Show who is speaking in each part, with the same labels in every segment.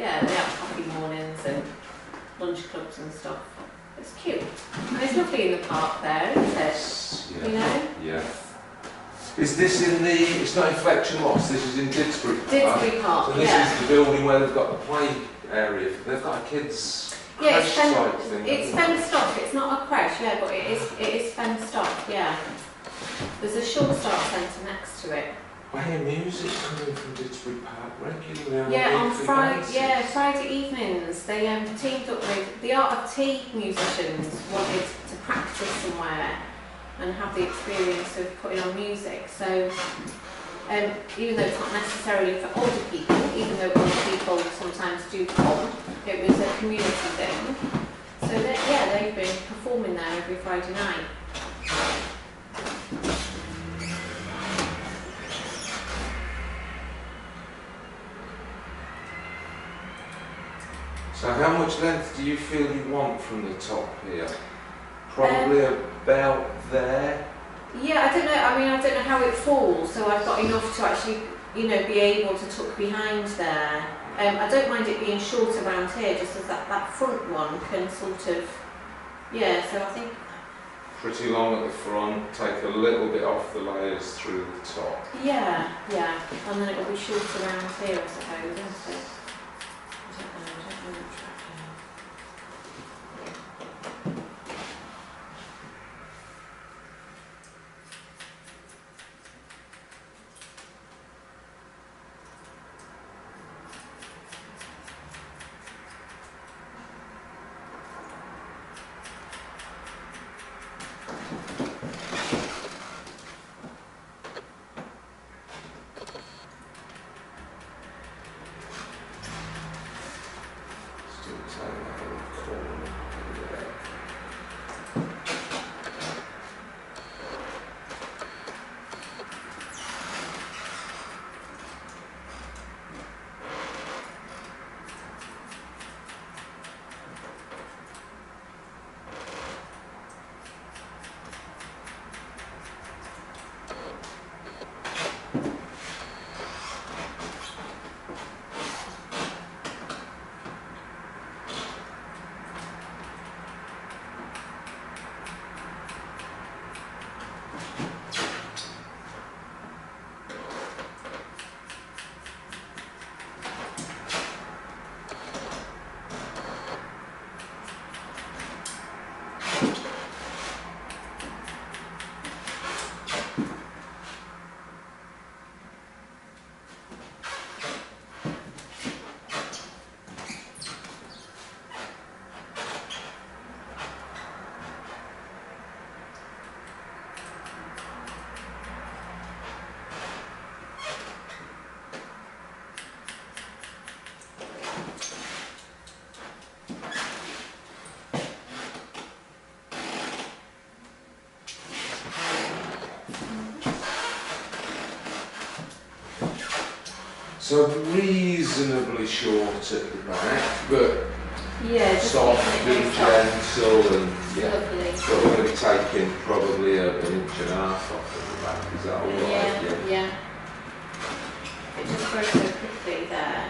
Speaker 1: yeah, they have coffee mornings and lunch clubs and stuff. It's cute. And it's lovely in the park there, isn't it?
Speaker 2: Yeah.
Speaker 1: You know?
Speaker 2: Yeah. Is this in the, it's not in Fletcher Moss, this is in Didsbury Park?
Speaker 1: Didsbury Park,
Speaker 2: so this is the building where they've got the play area, they've got a kids' creche type thing.
Speaker 1: It's fenced off, it's not a creche, yeah, but it is fenced off, yeah. There's a short start centre next to it.
Speaker 2: I hear music coming from Didsbury Park regularly.
Speaker 1: Yeah, on Friday evenings they teamed up with the Art of Tea musicians, wanted to practice somewhere and have the experience of putting on music. So even though it's not necessarily for older people, even though older people sometimes do come, it was a community thing. So they've been performing there every Friday night.
Speaker 2: So how much length do you feel you want from the top here? Probably about there?
Speaker 1: Yeah, I don't know. I mean, I don't know how it falls, so I've got enough to actually, you know, be able to tuck behind there. I don't mind it being short around here, just as that front one can sort of, yeah, so I think...
Speaker 2: Pretty long at the front, take a little bit off the layers through the top.
Speaker 1: Yeah, yeah, and then it will be short around here, I suppose, isn't it? I don't know what's happening.
Speaker 2: So reasonably short at the back, but
Speaker 1: yeah,
Speaker 2: soft and gentle, and yeah.
Speaker 1: Lovely.
Speaker 2: So we're going to be taking probably an inch and a half off at the back. Is that all right?
Speaker 1: Yeah. It just grows so quickly there.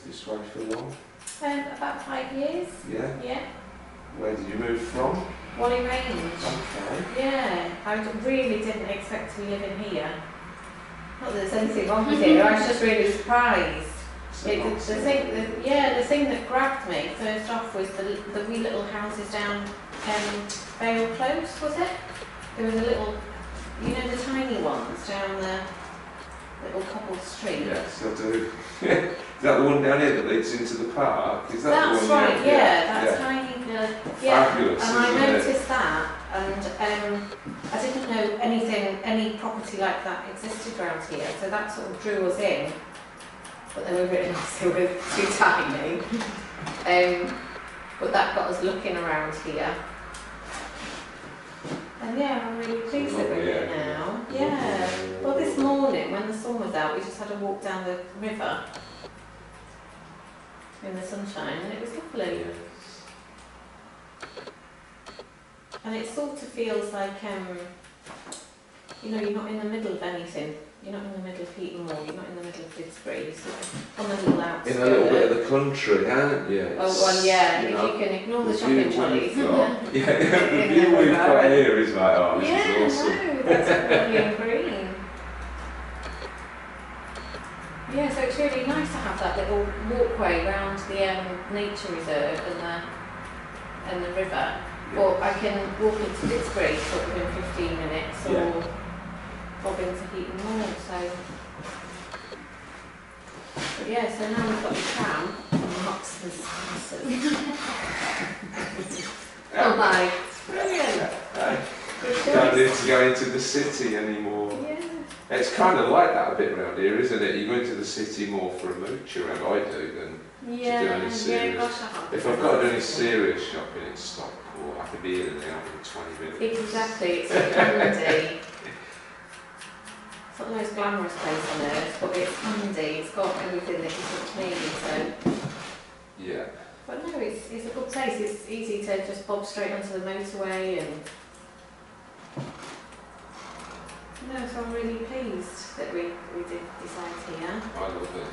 Speaker 2: This way for long?
Speaker 1: About 5 years.
Speaker 2: Yeah?
Speaker 1: Yeah.
Speaker 2: Where did you move from?
Speaker 1: Wally Range.
Speaker 2: Okay.
Speaker 1: Yeah, I really didn't expect to be living here. Not that there's anything wrong with it, I was just really surprised. The thing that grabbed me first off was the wee little houses down Vale Close, was it? There was a little, you know, the tiny ones down the little cobbled street.
Speaker 2: Yes, I do. Is that the one down here that leads into the park? Is that
Speaker 1: That's
Speaker 2: the one?
Speaker 1: right, that tiny,
Speaker 2: Fabulous,
Speaker 1: and I
Speaker 2: isn't
Speaker 1: noticed that, and I didn't know any property like that existed around here, so that sort of drew us in. But they were really nice, they were too tiny. But that got us looking around here. And yeah, I'm really pleased that we're here now. Yeah. Well, this morning, when the sun was out, we just had a walk down the river in the sunshine, and it was lovely. And it sort of feels like, you know, you're not in the middle of anything. You're not in the middle of Heaton Moor, you're not in the middle of Didsbury, you're sort of on the little outskirts.
Speaker 2: In a little bit of the country, aren't you?
Speaker 1: Oh, well, yeah, if you can ignore the shopping trolleys.
Speaker 2: The view we've got here is like, oh, this is awesome.
Speaker 1: No, that's brilliant green. Yeah, so it's really nice to have that little walkway around the nature reserve and the river. Or I can walk into Didsbury sort of in 15 minutes, or bob into Heaton Moor. So, but yeah, so now we've got the tram and Marks and Spencer's. Oh my, brilliant!
Speaker 2: Don't need to go into the city anymore.
Speaker 1: Yeah.
Speaker 2: It's kind of like that a bit around here, isn't it? You go into the city more for a mooch around, I do, than to do any serious. If I've got to do any serious shopping in Stockport, I could be in and out in 20 minutes.
Speaker 1: Exactly, it's handy. It's not the most glamorous place on earth, but it's handy. It's got everything that you sort of need. So.
Speaker 2: Yeah.
Speaker 1: But no, it's a good place. It's easy to just bob straight onto the motorway and. No, so I'm really pleased that we did decide here.
Speaker 2: I love it.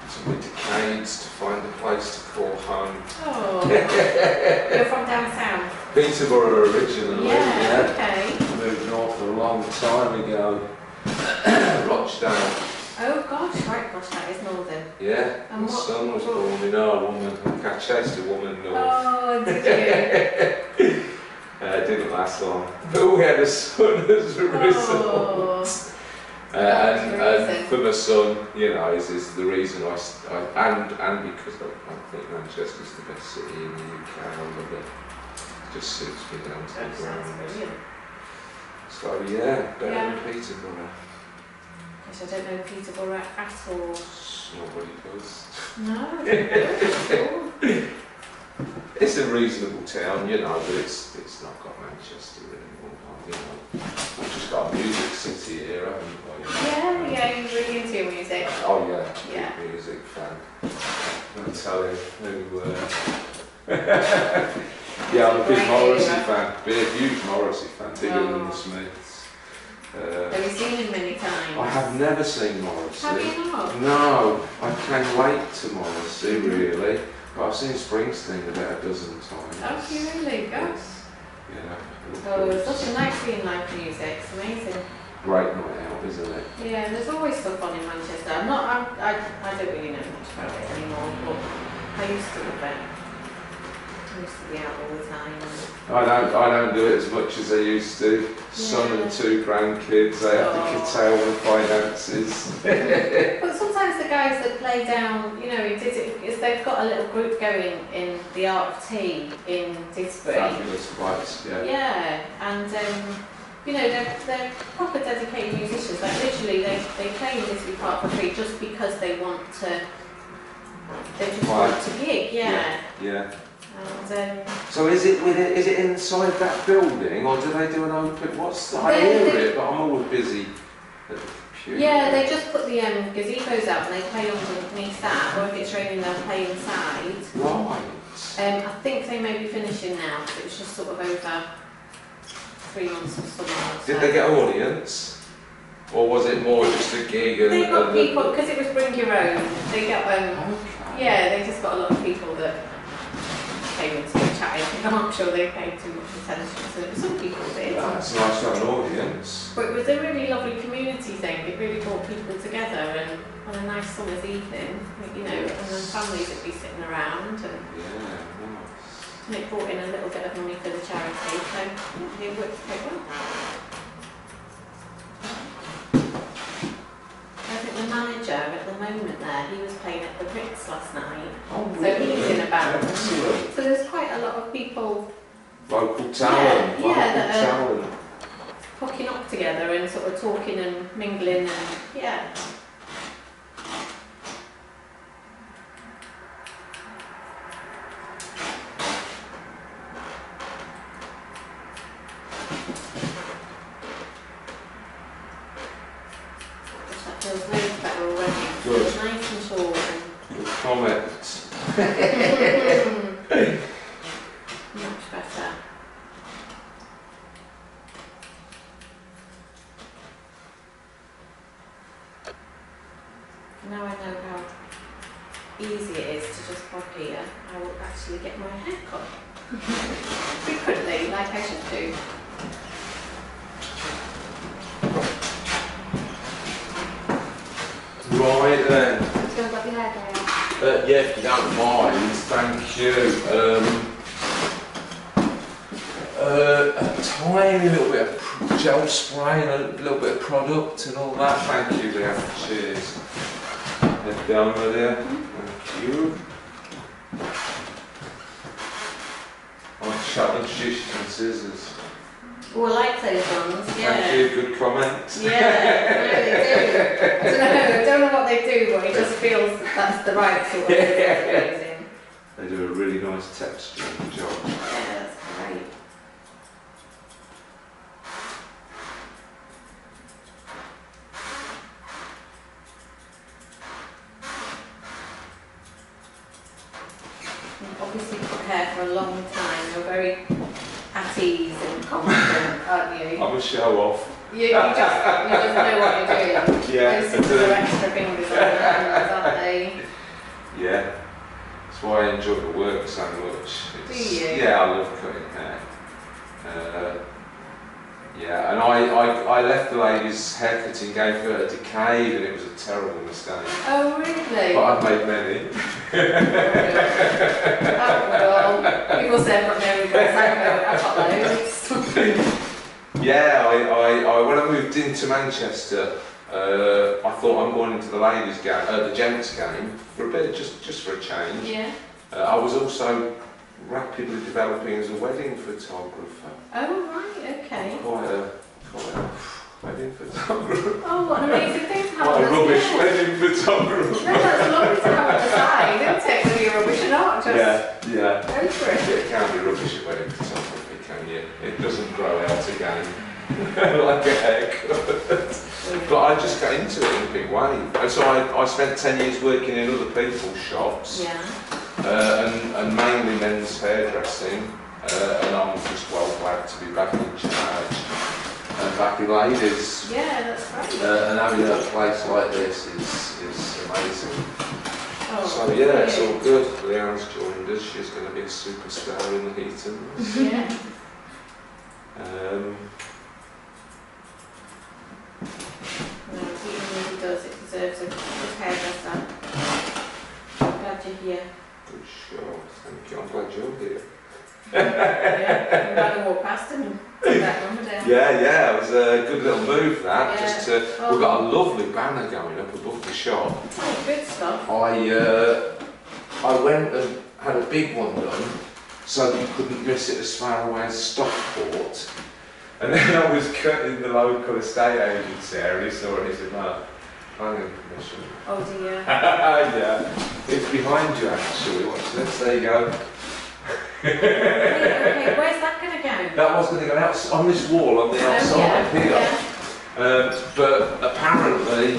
Speaker 2: So we decades to find a place to call home.
Speaker 1: Oh, you're from down south?
Speaker 2: Peterborough originally.
Speaker 1: Yeah, okay.
Speaker 2: Moved north a long time ago. Rochdale.
Speaker 1: Oh gosh, right, gosh, that is northern.
Speaker 2: Yeah,
Speaker 1: and
Speaker 2: my son was born in our woman. I chased a woman north.
Speaker 1: Oh, did you?
Speaker 2: It didn't last long. But we had a son as a result. And for my son, you know, is the reason and because I think Manchester's the best city in the UK. I love it. It just suits me down to the ground. So yeah, better than Peterborough.
Speaker 1: Gosh, I don't know Peterborough at all.
Speaker 2: Nobody does.
Speaker 1: No, I don't know.
Speaker 2: It's a reasonable town, you know, but it's not got Manchester anymore, you know. We've just got a music city here, haven't we?
Speaker 1: Yeah, you're really into your music.
Speaker 2: Oh yeah, big music fan. I'll tell you who. Yeah, I'm a big Morrissey fan. Big, huge Morrissey fan, bigger than the Smiths.
Speaker 1: Have you seen him many times?
Speaker 2: I have never seen Morrissey.
Speaker 1: Have you not?
Speaker 2: No, I came late to Morrissey, really. But I've seen Springsteen about a dozen times.
Speaker 1: Oh, you really? Gosh.
Speaker 2: Yeah.
Speaker 1: Oh, it's such a nice seeing live music. It's amazing.
Speaker 2: Great night out, isn't it?
Speaker 1: Yeah, there's always stuff on in Manchester. I don't really know much about it anymore, but I used to love it. I used to be out all the time.
Speaker 2: I don't do it as much as I used to. Son and 2 grandkids, they have to curtail the finances.
Speaker 1: But sometimes the guys that play down, you know, they've got a little group going in the Art of Tea in Didsbury.
Speaker 2: Fabulous place, yeah.
Speaker 1: Yeah, and you know, they're proper dedicated musicians. Like literally, they play in Didsbury Park for free just because they want to. They just want to gig, yeah. And,
Speaker 2: so is it inside that building, or do they do an open? I hear it, but I'm always busy at the computer.
Speaker 1: Yeah, they just put the gazebos out and they play underneath that, or if it's raining, they'll play inside.
Speaker 2: Right.
Speaker 1: I think they may be finishing now, because it was just sort of over 3 months of summer.
Speaker 2: Did they get an audience, or was it more just a gig?
Speaker 1: They got people, because it was bring your own. They got yeah, they just got a lot of people that came came and started chatting. I'm not sure they paid too much attention to it, but some people did.
Speaker 2: That's nice to have an audience.
Speaker 1: But it was a really lovely community thing. It really brought people together, and on a nice summer's evening, you know, and then families would be sitting around, and and it brought in a little bit of money for the charity, so it worked quite well. I think the manager at the moment there, he was playing at the Ritz last night.
Speaker 2: Oh, really?
Speaker 1: So he's in a band.
Speaker 2: Excellent.
Speaker 1: So there's quite a lot of people.
Speaker 2: Local talent.
Speaker 1: That are hooking up together and sort of talking and mingling, and yeah. Feels loads better already.
Speaker 2: Good.
Speaker 1: Feels nice and short.
Speaker 2: Good comment.
Speaker 1: Much better. Now I know how easy it is to just pop here. I will actually get my hair cut frequently, like I should do.
Speaker 2: Right then.
Speaker 1: Let's go and grab your hair dryer.
Speaker 2: Yeah, if you don't mind, thank you. A tiny little bit of gel spray and a little bit of product and all that. Thank you, Leah. Cheers. Head down with there. Thank you. I'll challenge you some scissors.
Speaker 1: Oh, I like those ones, yeah.
Speaker 2: Thank you, good comment.
Speaker 1: Yeah, no, they do. I don't know what they do, but it just feels that that's the right sort of thing.
Speaker 2: They do a really nice texture job.
Speaker 1: Yeah, that's great. You've obviously cut hair for a long time. You're very at ease and confident, aren't you?
Speaker 2: I'm a show off.
Speaker 1: You just know what you're doing.
Speaker 2: Yeah,
Speaker 1: Those scissors are extra fingers on the hands, aren't they?
Speaker 2: Yeah, that's why I enjoy the work so much.
Speaker 1: Do you?
Speaker 2: Yeah, I love cutting hair. Yeah, and I left the lady's haircutting game for a decade, and it was a terrible mistake.
Speaker 1: Oh, really?
Speaker 2: But I've made many.
Speaker 1: Oh, well, people say I've got no regrets. I've got loads.
Speaker 2: Yeah, when I moved into Manchester, I thought I'm going into the ladies' game, the gents' game, for a bit, just for a change.
Speaker 1: Yeah.
Speaker 2: I was also rapidly developing as a wedding photographer.
Speaker 1: Oh, right, okay.
Speaker 2: Quite a wedding photographer.
Speaker 1: Oh, what an amazing thing to have
Speaker 2: Quite a
Speaker 1: on the
Speaker 2: rubbish
Speaker 1: side.
Speaker 2: wedding photographer.
Speaker 1: No, that's lovely to have on the side, isn't it? Whether you're rubbish or not, just
Speaker 2: Yeah.
Speaker 1: go for it.
Speaker 2: It can be rubbish at wedding photography, can you? It doesn't grow out again. Like a haircut. But I just got into it in a big way. And so I spent 10 years working in other people's shops.
Speaker 1: Yeah.
Speaker 2: And mainly men's hairdressing. And I'm just well glad to be back in charge. And back in ladies.
Speaker 1: Yeah, that's great.
Speaker 2: And having a place like this is amazing.
Speaker 1: Oh,
Speaker 2: So yeah, it's all good. Leanne's joined us. She's going to be a superstar in the Heatons.
Speaker 1: Yeah. No, Heaton really does. It deserves a good hairdresser. I'm glad you're here.
Speaker 2: Good show. Thank you. I'm glad you're here.
Speaker 1: Yeah, I'm glad to walk past and take that number down.
Speaker 2: Yeah, it was a good little move that.
Speaker 1: Yeah.
Speaker 2: Just to, we've got a lovely banner going up above the shop.
Speaker 1: Oh, good stuff.
Speaker 2: I went and had a big one done so that you couldn't miss it as far away as Stockport. And then I was cutting the local estate agent's hair and he saw it and he said, no, planning permission.
Speaker 1: Oh dear.
Speaker 2: Yeah, it's behind you actually. Watch this, there you go.
Speaker 1: Okay, where's that going to go?
Speaker 2: That was going to go out on this wall on the outside here.
Speaker 1: Yeah.
Speaker 2: But apparently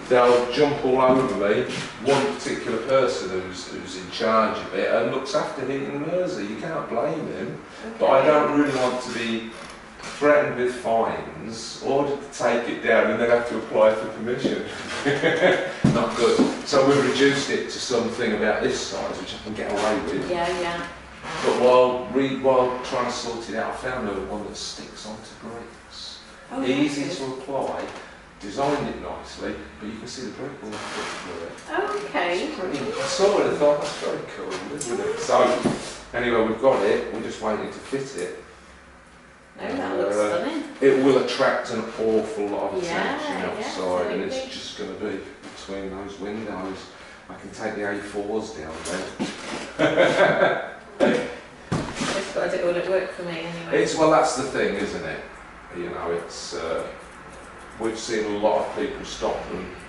Speaker 2: they'll jump all over me. One particular person who's in charge of it and looks after Heaton Mersey. You can't blame him.
Speaker 1: Okay.
Speaker 2: But I don't really want to be threatened with fines, ordered to take it down and then have to apply for permission. Not good. So we've reduced it to something about this size, which I can get away with.
Speaker 1: Yeah.
Speaker 2: But while trying to sort it out, I found one that sticks onto bricks.
Speaker 1: Oh,
Speaker 2: easy
Speaker 1: nice.
Speaker 2: to apply, designed it nicely, but you can see the brick will fit through it.
Speaker 1: Oh, okay.
Speaker 2: It's pretty, I saw it and thought, that's very cool, isn't it? So, anyway, we've got it, we're just waiting to fit it.
Speaker 1: No, that looks stunning.
Speaker 2: It will attract an awful lot of attention
Speaker 1: Yeah,
Speaker 2: outside, and it's
Speaker 1: absolutely.
Speaker 2: just going to be between those windows. I can take the A4s down there.
Speaker 1: Just got to do all at work for me anyway.
Speaker 2: Well, that's the thing, isn't it? You know, it's we've seen a lot of people stop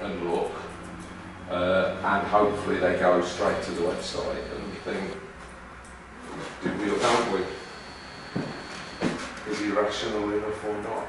Speaker 2: and look, and hopefully they go straight to the website and think, do we or don't we? Is he rational enough or not?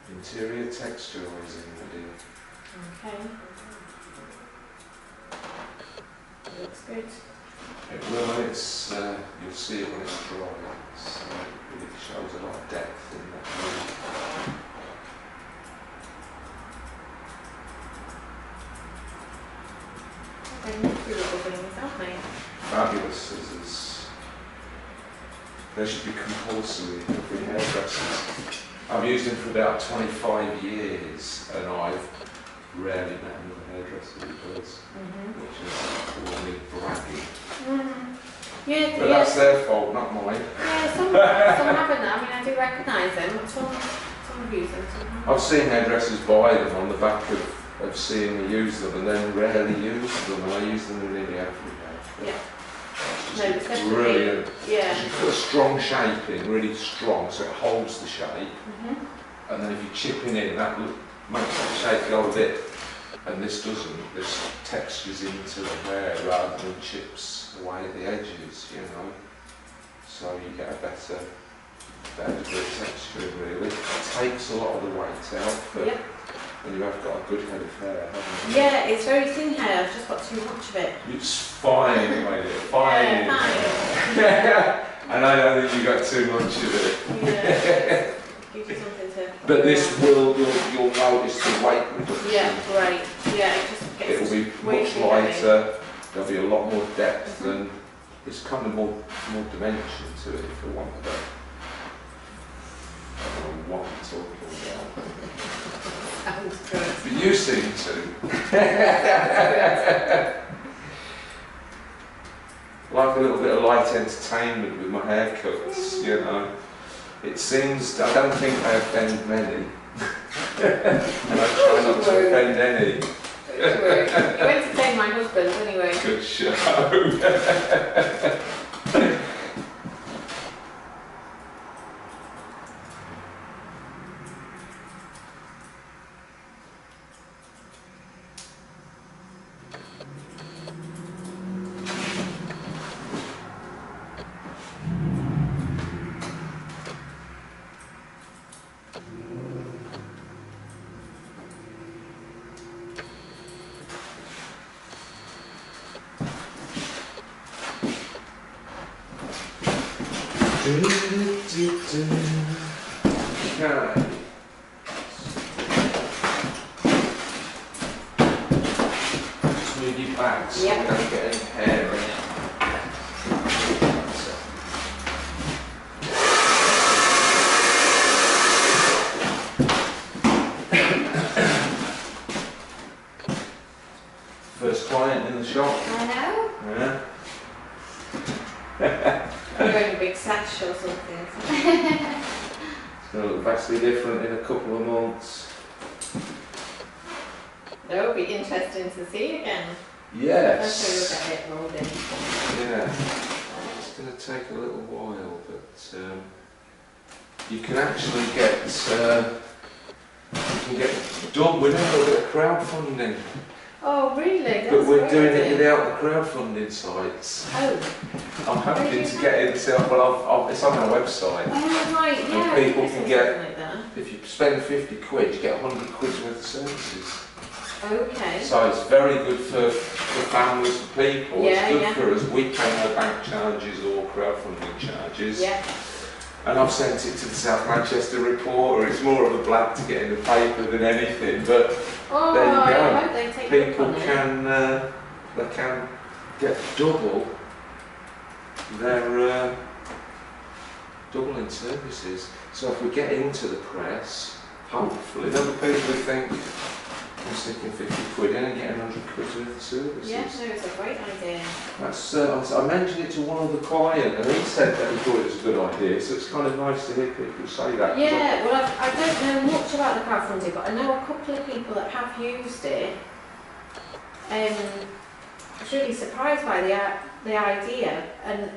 Speaker 2: Interior texturising, my dear.
Speaker 1: Okay. Looks good.
Speaker 2: It will, you'll see it when it's dry. It really shows a lot of depth in that room.
Speaker 1: They're nifty little things, aren't they?
Speaker 2: Fabulous scissors. They should be compulsory in every hairdresser. I've used them for about 25 years and I've rarely met another hairdresser who does, which is really bragging.
Speaker 1: Yeah,
Speaker 2: But that's their fault, not mine.
Speaker 1: Yeah, some haven't. I mean, I do recognise them. Some use them. Some haven't.
Speaker 2: I've seen hairdressers buy them on the back of seeing me use them and then rarely use them, and I use them nearly every day.
Speaker 1: Yeah.
Speaker 2: It's
Speaker 1: No, it's definitely.
Speaker 2: brilliant.
Speaker 1: Yeah.
Speaker 2: You put a strong shape in, really strong, so it holds the shape. And then if you chip in, that makes the shape go a bit, and this doesn't. This textures into the hair rather than chips away at the edges, you know. So you get a better degree of texture, really. It takes a lot of the weight out, but when you have got a good head of hair, haven't you?
Speaker 1: Yeah, it's very thin hair. I've just got too much of it.
Speaker 2: It's fine, my dear, fine.
Speaker 1: Yeah, fine.
Speaker 2: And I don't think you got too much of it.
Speaker 1: Yeah. Gives you something to.
Speaker 2: But this will, you'll notice the weight reduction.
Speaker 1: Yeah, great. Yeah, it just gets.
Speaker 2: It'll be
Speaker 1: way
Speaker 2: much
Speaker 1: too
Speaker 2: lighter, there'll be a lot more depth, and it's kind of more dimension to it, if you want a bit. I don't know what I'm talking about.
Speaker 1: Sounds good.
Speaker 2: But you seem to. Like a little bit of light entertainment with my haircuts, you know. It seems, I don't think I offend many. And I try not to offend any.
Speaker 1: You entertain my husband anyway.
Speaker 2: Good show. Okay. Just move your back so you don't get any hair in it. First client in the shop.
Speaker 1: I know.
Speaker 2: Yeah.
Speaker 1: I'm wearing a big sash or something.
Speaker 2: It's going to look vastly different in a couple of months.
Speaker 1: That would be interesting to see again.
Speaker 2: Yes.
Speaker 1: Let's look at it molding.
Speaker 2: Yeah. It's going to take a little while, but you can actually get done with a little bit of crowdfunding.
Speaker 1: Oh, really? That's
Speaker 2: but we're
Speaker 1: great
Speaker 2: doing it
Speaker 1: idea.
Speaker 2: without the crowdfunding sites.
Speaker 1: Oh.
Speaker 2: I'm hoping to get it myself. Well, it's on our website.
Speaker 1: Oh, right, yeah.
Speaker 2: And people can get,
Speaker 1: like that.
Speaker 2: if you spend 50 quid, you get 100 quid's worth of services.
Speaker 1: Okay.
Speaker 2: So it's very good for families, for people.
Speaker 1: Yeah,
Speaker 2: it's good for us. We pay no bank charges or crowdfunding charges.
Speaker 1: Yeah.
Speaker 2: And I've sent it to the South Manchester Reporter. It's more of a blag to get in the paper than anything, but
Speaker 1: Oh,
Speaker 2: there you go.
Speaker 1: I hope they take
Speaker 2: People
Speaker 1: up on
Speaker 2: they can get double their double in services. So if we get into the press, hopefully, then the people would think I'm sticking 50 quid in and getting 100 quid worth of services.
Speaker 1: Yeah, no, it's a great idea.
Speaker 2: That's, I mentioned it to one of the client and he said that he thought it was a good idea, so it's kind of nice to hear people say that.
Speaker 1: Yeah, well, I don't know much about the crowdfunding, but I know a couple of people that have used it. I was really surprised by the idea, and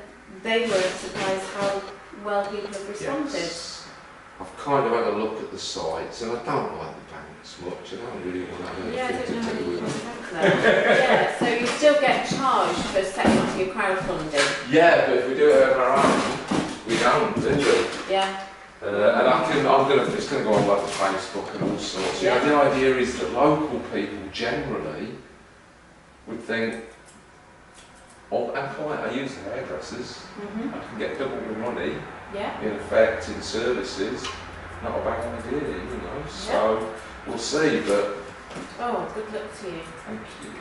Speaker 1: they were surprised how well people have responded.
Speaker 2: Yes. I've kind of had a look at the sites and I don't like the banks much. I don't really want to have
Speaker 1: Yeah, I
Speaker 2: anything
Speaker 1: don't know
Speaker 2: to do
Speaker 1: how
Speaker 2: with
Speaker 1: you
Speaker 2: them.
Speaker 1: can Yeah, so you still get charged for setting up your crowdfunding.
Speaker 2: Yeah, but if we do it on our own, we don't, do we?
Speaker 1: Yeah.
Speaker 2: And it's going to go on like Facebook and all sorts.
Speaker 1: Yeah.
Speaker 2: You know, the idea is that local people generally would think, oh, I use the hairdressers, I can get double the money,
Speaker 1: Yeah.
Speaker 2: in effect, in services. Not a bad idea, you know, so we'll see, but
Speaker 1: Oh, good luck to you.
Speaker 2: thank you.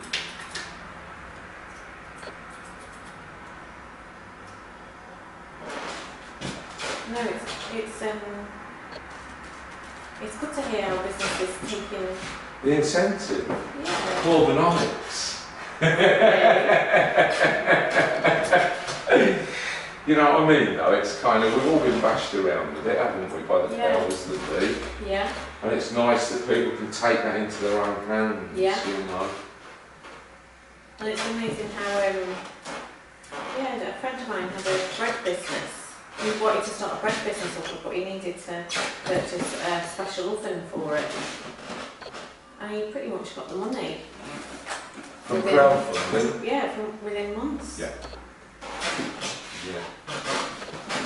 Speaker 1: No, it's good to hear how business is taking.
Speaker 2: The incentive,
Speaker 1: Yeah.
Speaker 2: Corbinomics. You know what I mean though, it's kind of, we've all been bashed around with it, haven't we, by the powers that be.
Speaker 1: Yeah.
Speaker 2: And it's nice that people can take that into their own hands,
Speaker 1: Yeah.
Speaker 2: you know.
Speaker 1: And it's amazing how, a friend of mine had a bread business. He wanted to start a bread business up, but he needed to purchase a special oven for it. And he pretty much got the money.
Speaker 2: From crowdfunding?
Speaker 1: Yeah, from within months.
Speaker 2: Yeah.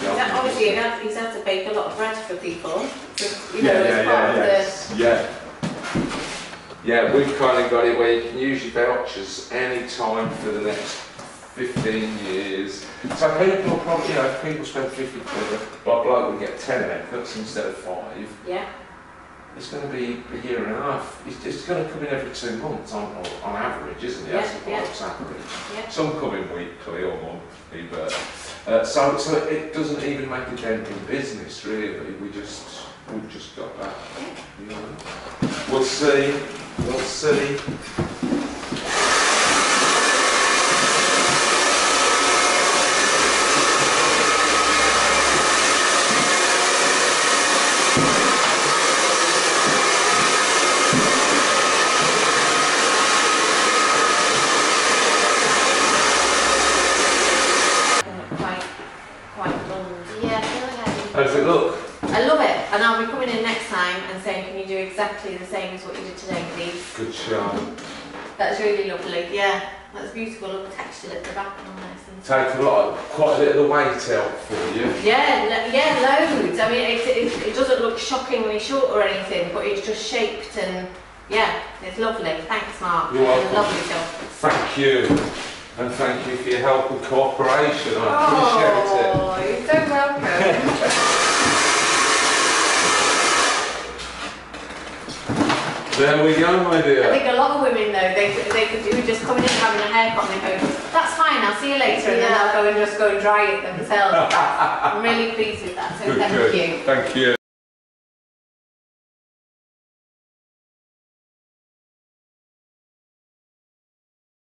Speaker 1: Obviously, he's had to bake a lot of bread for people. As part of
Speaker 2: Yeah, we've kind of got it where you can use your vouchers any time for the next 15 years. So people will probably, if people spend 50 quid, a bloke will get 10 haircuts instead of 5.
Speaker 1: Yeah.
Speaker 2: It's going to be a year and a half. It's going to come in every 2 months on average, isn't it?
Speaker 1: Yeah,
Speaker 2: That's the bloke's average.
Speaker 1: Yeah.
Speaker 2: Some come in weekly or monthly, but so it doesn't even make a dent in business really. We've just got that. You know. We'll see. We'll see. How does it look?
Speaker 1: I love it, and I'll be coming in next time and saying, can you do exactly the same as what you did today, please?
Speaker 2: Good job.
Speaker 1: That's really lovely, yeah. That's beautiful, look, textured at the back and all nice and
Speaker 2: Take quite a bit of the weight out for you.
Speaker 1: Yeah, loads. I mean, it doesn't look shockingly short or anything, but it's just shaped and, yeah, it's lovely. Thanks, Mark.
Speaker 2: You're welcome.
Speaker 1: Lovely job.
Speaker 2: Thank you. And thank you for your help and cooperation. I appreciate it.
Speaker 1: Oh, you're so welcome.
Speaker 2: There we go, my dear.
Speaker 1: I think a lot of women though, they could do just coming in and having a haircut and they go, that's fine, I'll see you later, and then they'll go and just go and dry it themselves. I'm really pleased with that, so thank you.
Speaker 2: Thank you.